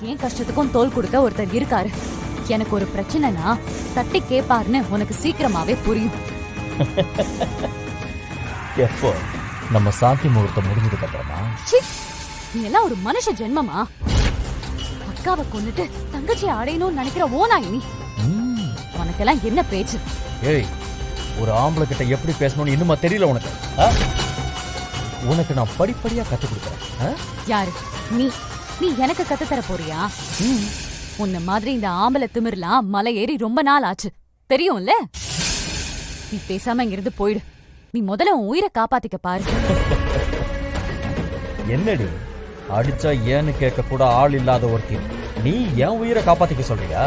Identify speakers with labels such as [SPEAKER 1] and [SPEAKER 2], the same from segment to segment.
[SPEAKER 1] என் கஷ்டத்துக்கும் தோள் கொடுக்க ஒருத்தர் இருக்காரு. எனக்கு ஒரு பிரச்சனைனா தட்டி கேப்பாருன்னு உனக்கு சீக்கிரமாவே புரியும்.
[SPEAKER 2] எப்போ நம்ம சாந்தி முகூர்த்தம் முடிஞ்சதுக்கு அப்புறமா?
[SPEAKER 1] நீ எல்லாம் ஒரு மனுஷ ஜென்மமா? அக்காவை கொன்னுட்டு தங்கச்சி அடையணும்னு நினைக்கிற ஓனாய் நீ. உனக்கெல்லாம் என்ன பேச்சு?
[SPEAKER 2] ஏய், ஒரு ஆம்பளை கிட்ட எப்படி பேசணும்னு இன்னுமா தெரியல உனக்கு? உனக்கு நான் படிப்படியா கத்து கொடுக்கறேன்.
[SPEAKER 1] யாரு நீ? நீ எனக்கு கத்து தர போறியா? உன்ன மாதிரி இந்த ஆம்பளை திமிர்லாம் மலை ஏறி ரொம்ப நாள் ஆச்சு, தெரியும்ல? நீ பேசாம இங்கிருந்து போயிடு. நீ முதல்ல உன் உயிரை காப்பாத்திக்க பாரு.
[SPEAKER 2] என்னடி அடிச்சா ஏன்னு கேட்க கூட ஆள் இல்லாத ஒருத்தி நீ என் உயிரை காப்பாத்திக்க சொல்றியா?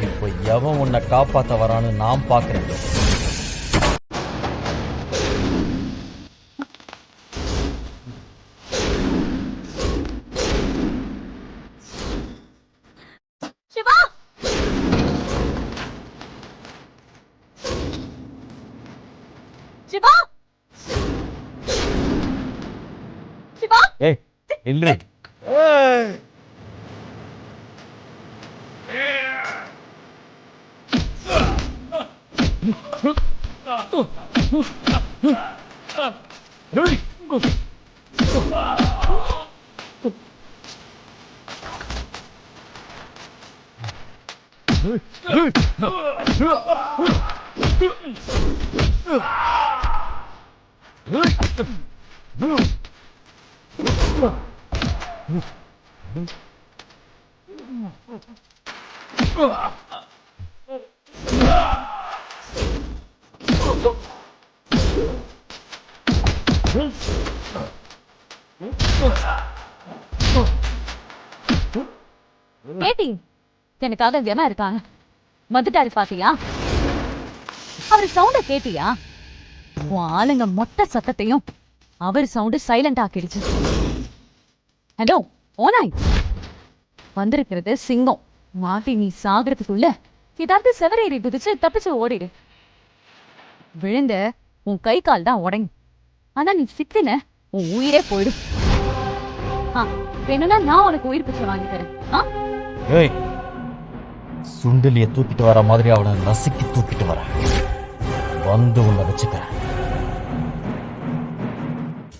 [SPEAKER 2] இப்ப எவன் உன்னை காப்பாத்த வரான்னு நான் பாக்குறேன். ஏய் இல்ல,
[SPEAKER 1] கேட்டி எனக்காக வெமா இருக்காங்க வந்துட்டாரு பாத்தியா? அவர் சவுண்ட கேட்டியா? உன் ஆளுங்க மொத்த சத்தத்தையும் அவர் சவுண்டு சைலண்ட் ஆக்கிடுச்சு. ஹலோ ஓனாய், வந்திருக்கிறது சிங்கம். மாட்டி நீ சாகிறதுக்குள்ள ஏதாவது செவரேறி குதிச்சு தப்பிச்சு ஓடிடு. விழுந்த உன் கை கால் தான் உடையும். ஆனா நீ சிக்கின உன் உயிரே போயிடும். வேணும்னா நான் உனக்கு உயிர் பிச்சை வாங்கி தரேன்.
[SPEAKER 2] ஏய், சுண்டலிய தூக்கிட்டு வர மாதிரி அவனை நசுக்கி தூக்கிட்டு வர வந்து உன்னை வச்சுக்கிறேன்.